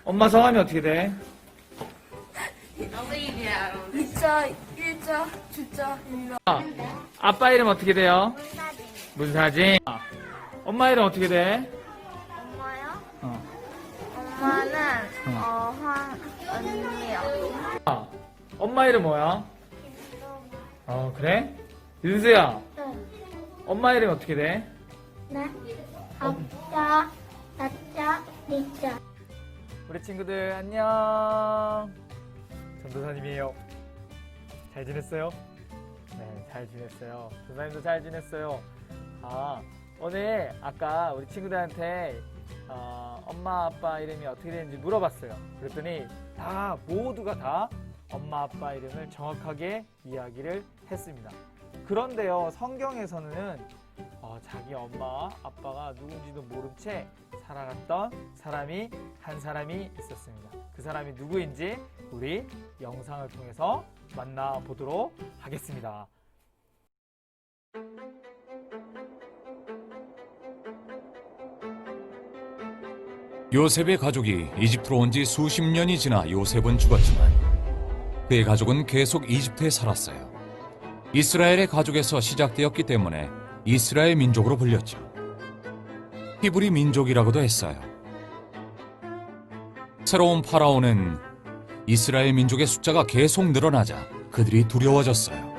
엄마 성함이 어떻게 돼? 너무 이리야. 이자, 일자, 주자, 일라. 아빠 이름 어떻게 돼요? 문사진. 엄마 이름 어떻게 돼? 엄마요? 어. 엄마는 황언니요. 엄마 이름 뭐야? 그래? 윤수야, 엄마 이름 어떻게 돼? 네. 아자, 나자, 니자. 우리 친구들 안녕. 전도사님이에요. 잘 지냈어요? 네, 잘 지냈어요. 전도사님도 잘 지냈어요. 오늘 아까 우리 친구들한테 엄마 아빠 이름이 어떻게 되는지 물어봤어요. 그랬더니 모두가 다 엄마 아빠 이름을 정확하게 이야기를 했습니다. 그런데요, 성경에서는 자기 엄마 아빠가 누군지도 모른 채 살아갔던 사람이 한 사람이 있었습니다. 그 사람이 누구인지 우리 영상을 통해서 만나보도록 하겠습니다. 요셉의 가족이 이집트로 온 지 수십 년이 지나 요셉은 죽었지만 그의 가족은 계속 이집트에 살았어요. 이스라엘의 가족에서 시작되었기 때문에 이스라엘 민족으로 불렸죠. 히브리 민족이라고도 했어요. 새로운 파라오는 이스라엘 민족의 숫자가 계속 늘어나자 그들이 두려워졌어요.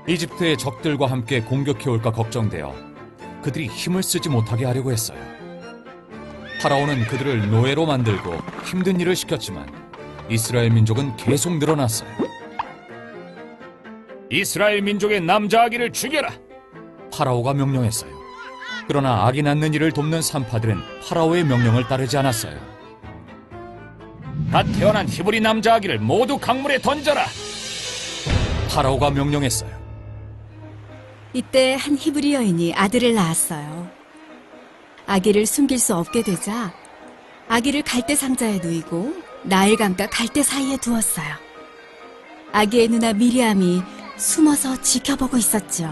이집트의 적들과 함께 공격해올까 걱정되어 그들이 힘을 쓰지 못하게 하려고 했어요. 파라오는 그들을 노예로 만들고 힘든 일을 시켰지만 이스라엘 민족은 계속 늘어났어요. 이스라엘 민족의 남자 아기를 죽여라! 파라오가 명령했어요. 그러나 아기 낳는 일을 돕는 산파들은 파라오의 명령을 따르지 않았어요. 갓 태어난 히브리 남자 아기를 모두 강물에 던져라! 파라오가 명령했어요. 이때 한 히브리 여인이 아들을 낳았어요. 아기를 숨길 수 없게 되자 아기를 갈대 상자에 누이고 나일강과 갈대 사이에 두었어요. 아기의 누나 미리암이 숨어서 지켜보고 있었죠.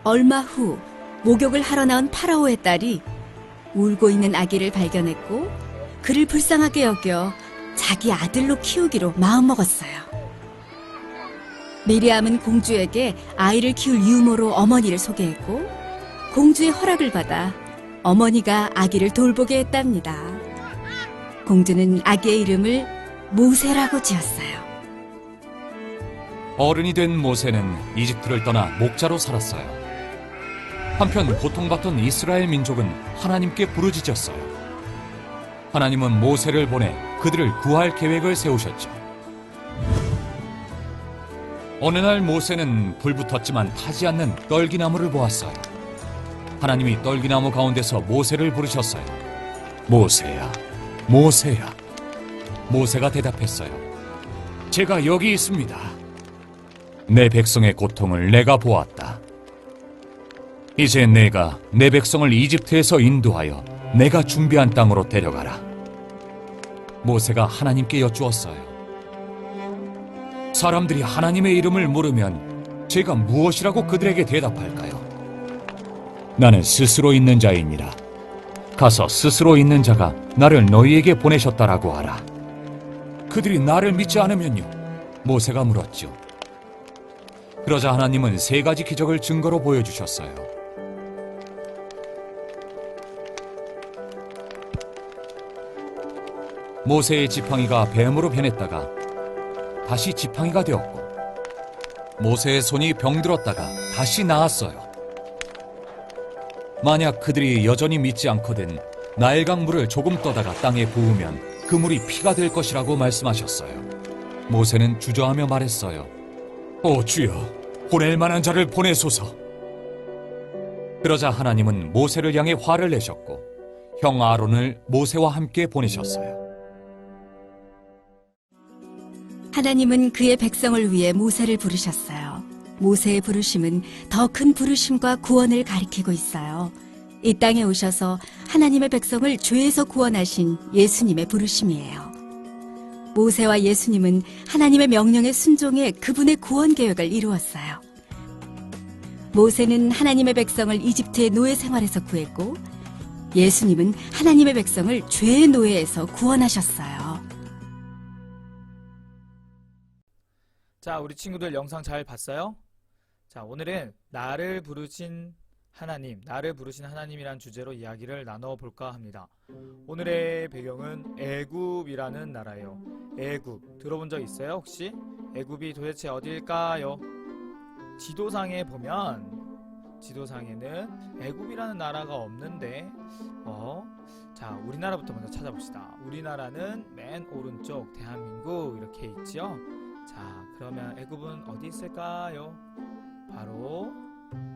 얼마 후 목욕을 하러 나온 파라오의 딸이 울고 있는 아기를 발견했고 그를 불쌍하게 여겨 자기 아들로 키우기로 마음먹었어요. 미리암은 공주에게 아이를 키울 유모로 어머니를 소개했고 공주의 허락을 받아 어머니가 아기를 돌보게 했답니다. 공주는 아기의 이름을 모세라고 지었어요. 어른이 된 모세는 이집트를 떠나 목자로 살았어요. 한편 고통받던 이스라엘 민족은 하나님께 부르짖었어요. 하나님은 모세를 보내 그들을 구할 계획을 세우셨죠. 어느 날 모세는 불붙었지만 타지 않는 떨기나무를 보았어요. 하나님이 떨기나무 가운데서 모세를 부르셨어요. 모세야, 모세야. 모세가 대답했어요. 제가 여기 있습니다. 내 백성의 고통을 내가 보았다. 이제 내가 내 백성을 이집트에서 인도하여 내가 준비한 땅으로 데려가라. 모세가 하나님께 여쭈었어요. 사람들이 하나님의 이름을 물으면 제가 무엇이라고 그들에게 대답할까요? 나는 스스로 있는 자이니라. 가서 스스로 있는 자가 나를 너희에게 보내셨다라고 하라. 그들이 나를 믿지 않으면요? 모세가 물었죠. 그러자 하나님은 3가지 기적을 증거로 보여주셨어요. 모세의 지팡이가 뱀으로 변했다가 다시 지팡이가 되었고 모세의 손이 병들었다가 다시 나았어요. 만약 그들이 여전히 믿지 않거든 나일강 물을 조금 떠다가 땅에 부으면 그 물이 피가 될 것이라고 말씀하셨어요. 모세는 주저하며 말했어요. 오 주여, 보낼 만한 자를 보내소서. 그러자 하나님은 모세를 향해 화를 내셨고 형 아론을 모세와 함께 보내셨어요. 하나님은 그의 백성을 위해 모세를 부르셨어요. 모세의 부르심은 더 큰 부르심과 구원을 가리키고 있어요. 이 땅에 오셔서 하나님의 백성을 죄에서 구원하신 예수님의 부르심이에요. 모세와 예수님은 하나님의 명령에 순종해 그분의 구원 계획을 이루었어요. 모세는 하나님의 백성을 이집트의 노예 생활에서 구했고 예수님은 하나님의 백성을 죄의 노예에서 구원하셨어요. 자, 우리 친구들 영상 잘 봤어요? 자, 오늘은 나를 부르신 하나님이란 주제로 이야기를 나눠볼까 합니다. 오늘의 배경은 애굽이라는 나라예요. 애굽, 들어본 적 있어요, 혹시? 애굽이 도대체 어딜까요? 지도상에 보면, 지도상에는 애굽이라는 나라가 없는데, 자, 우리나라부터 먼저 찾아봅시다. 우리나라는 맨 오른쪽, 대한민국 이렇게 있죠? 자, 그러면 애굽은 어디 있을까요? 바로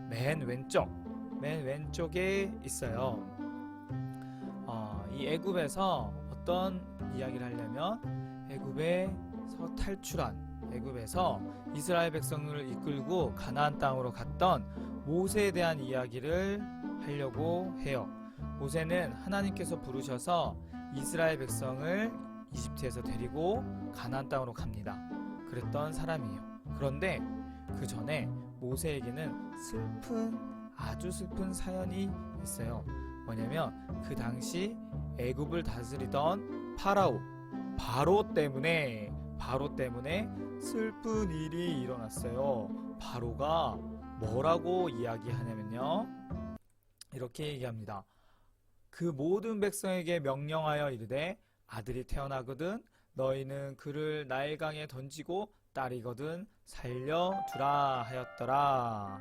맨 왼쪽에 있어요. 이 애굽에서 어떤 이야기를 하려면 애굽에서 탈출한, 애굽에서 이스라엘 백성을 이끌고 가나안 땅으로 갔던 모세에 대한 이야기를 하려고 해요. 모세는 하나님께서 부르셔서 이스라엘 백성을 이집트에서 데리고 가나안 땅으로 갑니다. 그랬던 사람이에요. 그런데 그 전에 모세에게는 아주 슬픈 사연이 있어요. 뭐냐면 그 당시 애굽을 다스리던 바로 때문에 슬픈 일이 일어났어요. 바로가 뭐라고 이야기하냐면요, 이렇게 얘기합니다. 그 모든 백성에게 명령하여 이르되 아들이 태어나거든 너희는 그를 나일강에 던지고 딸이거든 살려두라 하였더라.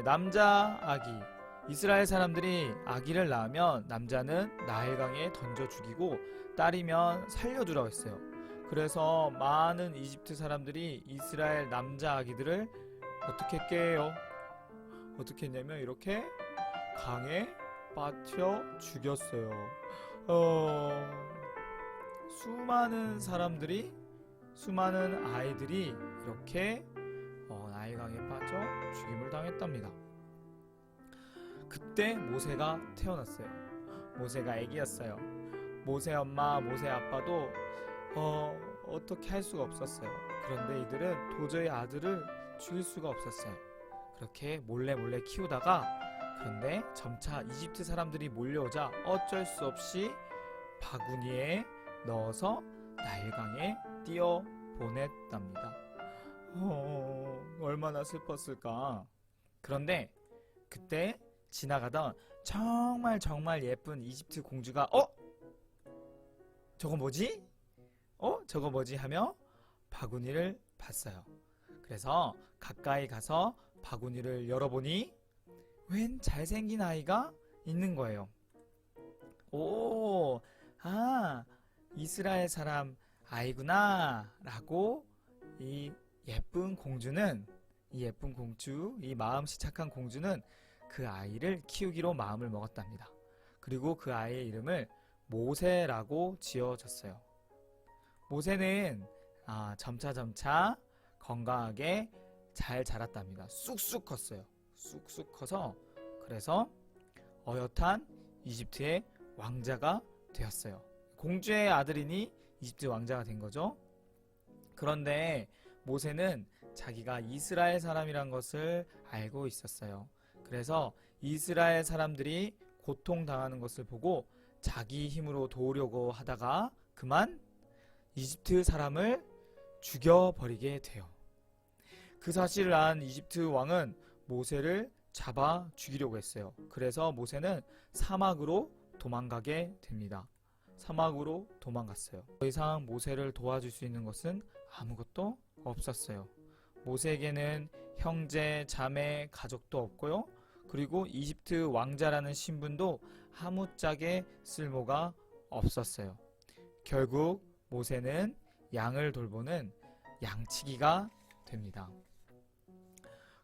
남자 아기, 이스라엘 사람들이 아기를 낳으면 남자는 나일강에 던져 죽이고 딸이면 살려두라고 했어요. 그래서 많은 이집트 사람들이 이스라엘 남자 아기들을 어떻게 했게요? 어떻게 했냐면 이렇게 강에 빠뜨려 죽였어요. 수많은 아이들이 이렇게 나일강에 빠져 죽임을 당했답니다. 그때 모세가 태어났어요. 모세가 아기였어요. 모세 엄마, 모세 아빠도 어떻게 할 수가 없었어요. 그런데 이들은 도저히 아들을 죽일 수가 없었어요. 그렇게 몰래 키우다가, 그런데 점차 이집트 사람들이 몰려오자 어쩔 수 없이 바구니에 넣어서 나일강에 띄어 보냈답니다. 얼마나 슬펐을까. 그런데 그때 지나가던 정말 예쁜 이집트 공주가 저거 뭐지? 저거 뭐지? 하며 바구니를 봤어요. 그래서 가까이 가서 바구니를 열어보니 웬 잘생긴 아이가 있는 거예요. 이스라엘 사람 아이구나 라고 이 예쁜 공주, 이 마음씨 착한 공주는 그 아이를 키우기로 마음을 먹었답니다. 그리고 그 아이의 이름을 모세라고 지어줬어요. 모세는 점차 건강하게 잘 자랐답니다. 쑥쑥 컸어요. 쑥쑥 커서, 그래서 어엿한 이집트의 왕자가 되었어요. 공주의 아들이니 이집트 왕자가 된 거죠. 그런데 모세는 자기가 이스라엘 사람이란 것을 알고 있었어요. 그래서 이스라엘 사람들이 고통당하는 것을 보고 자기 힘으로 도우려고 하다가 그만 이집트 사람을 죽여버리게 돼요. 그 사실을 안 이집트 왕은 모세를 잡아 죽이려고 했어요. 그래서 모세는 사막으로 도망가게 됩니다. 사막으로 도망갔어요. 더 이상 모세를 도와줄 수 있는 것은 아무것도 없었어요. 모세에게는 형제, 자매, 가족도 없고요. 그리고 이집트 왕자라는 신분도 아무짝에 쓸모가 없었어요. 결국 모세는 양을 돌보는 양치기가 됩니다.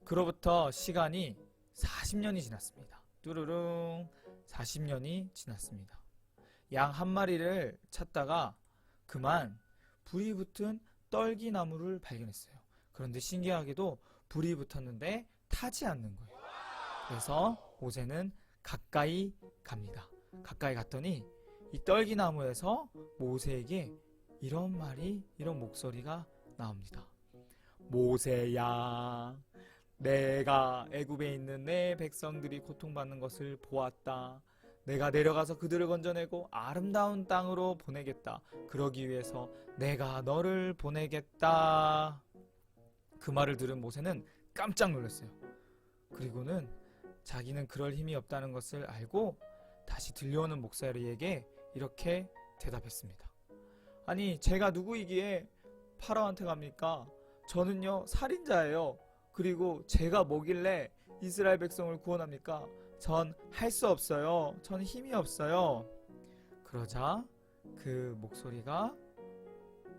그로부터 시간이 40년이 지났습니다. 뚜루룽 40년이 지났습니다. 양 한 마리를 찾다가 그만 불이 붙은 떨기나무를 발견했어요. 그런데 신기하게도 불이 붙었는데 타지 않는 거예요. 그래서 모세는 가까이 갑니다. 가까이 갔더니 이 떨기나무에서 모세에게 이런 목소리가 나옵니다. 모세야, 내가 애굽에 있는 내 백성들이 고통받는 것을 보았다. 내가 내려가서 그들을 건져내고 아름다운 땅으로 보내겠다. 그러기 위해서 내가 너를 보내겠다. 그 말을 들은 모세는 깜짝 놀랐어요. 그리고는 자기는 그럴 힘이 없다는 것을 알고 다시 들려오는 목소리에게 이렇게 대답했습니다. 아니, 제가 누구이기에 파라오한테 갑니까? 저는요, 살인자예요. 그리고 제가 뭐길래 이스라엘 백성을 구원합니까? 전 할 수 없어요. 전 힘이 없어요. 그러자 그 목소리가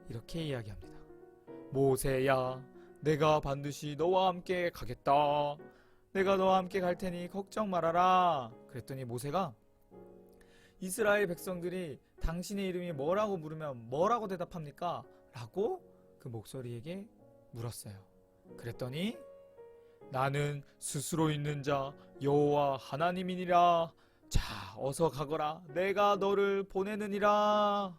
이렇게 이야기합니다. 모세야, 내가 반드시 너와 함께 가겠다. 내가 너와 함께 갈 테니 걱정 말아라. 그랬더니 모세가 이스라엘 백성들이 당신의 이름이 뭐라고 물으면 뭐라고 대답합니까? 라고 그 목소리에게 물었어요. 그랬더니 나는 스스로 있는 자 여호와 하나님이니라. 자, 어서 가거라. 내가 너를 보내느니라.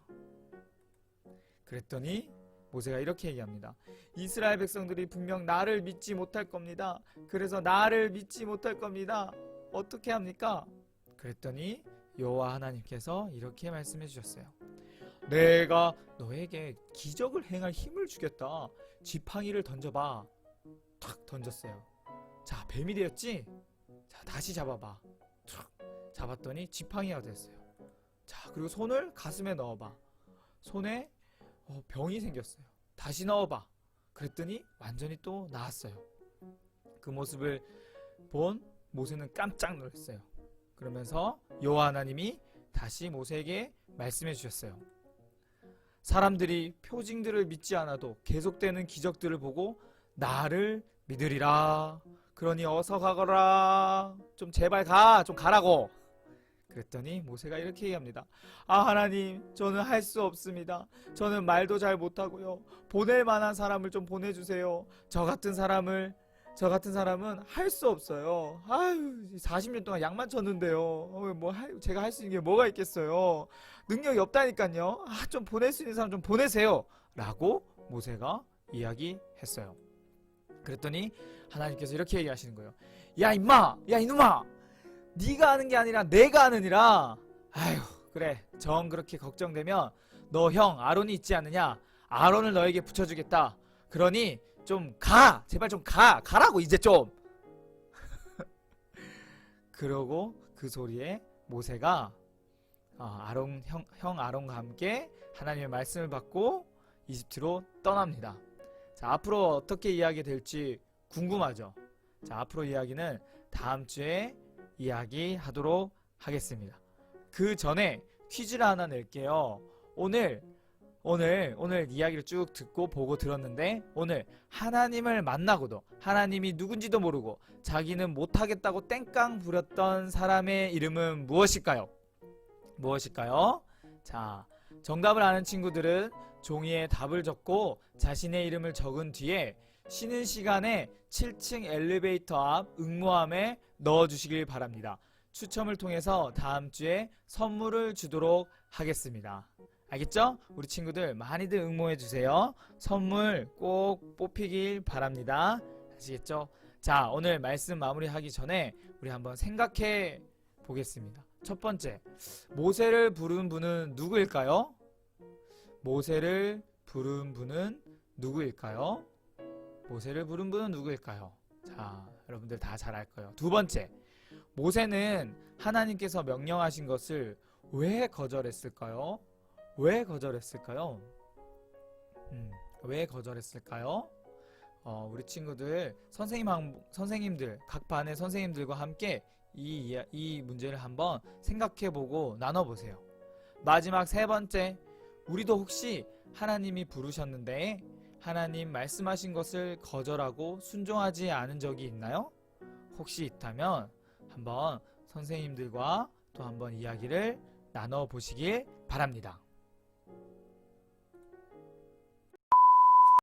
그랬더니 모세가 이렇게 얘기합니다. 이스라엘 백성들이 분명 나를 믿지 못할 겁니다. 그래서 나를 믿지 못할 겁니다. 어떻게 합니까? 그랬더니 여호와 하나님께서 이렇게 말씀해 주셨어요. 내가 너에게 기적을 행할 힘을 주겠다. 지팡이를 던져봐. 탁 던졌어요. 자, 뱀이 되었지? 자, 다시 잡아봐. 탁 잡았더니 지팡이가 됐어요. 자, 그리고 손을 가슴에 넣어봐. 손에 병이 생겼어요. 다시 넣어봐. 그랬더니 완전히 또 나았어요. 그 모습을 본 모세는 깜짝 놀랐어요. 그러면서 여호와 하나님이 다시 모세에게 말씀해 주셨어요. 사람들이 표징들을 믿지 않아도 계속되는 기적들을 보고 나를 믿으리라. 그러니 어서 가거라. 좀 제발 가. 좀 가라고. 그랬더니 모세가 이렇게 얘기합니다. 아, 하나님, 저는 할 수 없습니다. 저는 말도 잘 못하고요. 보낼 만한 사람을 좀 보내주세요. 저 같은 사람은 할 수 없어요. 아유, 40년 동안 약만 쳤는데요. 제가 할 수 있는 게 뭐가 있겠어요. 능력이 없다니까요. 아, 좀 보낼 수 있는 사람 좀 보내세요. 라고 모세가 이야기했어요. 그랬더니 하나님께서 이렇게 얘기하시는 거예요. 야, 임마! 야, 이놈아! 네가 하는 게 아니라 내가 하느니라. 아휴, 그래. 정 그렇게 걱정되면 너 형 아론이 있지 않느냐? 아론을 너에게 붙여주겠다. 그러니 좀 가! 제발 좀 가! 가라고 이제 좀! 그러고 그 소리에 모세가 형 아론과 함께 하나님의 말씀을 받고 이집트로 떠납니다. 자, 앞으로 어떻게 이야기 될지 궁금하죠? 자, 앞으로 이야기는 다음 주에 이야기하도록 하겠습니다. 그 전에 퀴즈를 하나 낼게요. 오늘 이야기를 쭉 듣고 보고 들었는데, 오늘 하나님을 만나고도 하나님이 누군지도 모르고 자기는 못하겠다고 땡깡 부렸던 사람의 이름은 무엇일까요? 자, 정답을 아는 친구들은 종이에 답을 적고 자신의 이름을 적은 뒤에 쉬는 시간에 7층 엘리베이터 앞 응모함에 넣어주시길 바랍니다. 추첨을 통해서 다음 주에 선물을 주도록 하겠습니다. 알겠죠? 우리 친구들 많이들 응모해주세요. 선물 꼭 뽑히길 바랍니다. 아시겠죠? 자, 오늘 말씀 마무리하기 전에 우리 한번 생각해 보겠습니다. 첫 번째, 모세를 부른 분은 누구일까요? 모세를 부른 분은 누구일까요? 자, 여러분들 다 잘 알 거예요. 두 번째, 모세는 하나님께서 명령하신 것을 왜 거절했을까요? 왜 거절했을까요? 우리 친구들, 선생님들, 각 반의 선생님들과 함께 이 문제를 한번 생각해보고 나눠보세요. 마지막 세 번째, 우리도 혹시 하나님이 부르셨는데 하나님 말씀하신 것을 거절하고 순종하지 않은 적이 있나요? 혹시 있다면 한번 선생님들과 또 한번 이야기를 나눠보시길 바랍니다.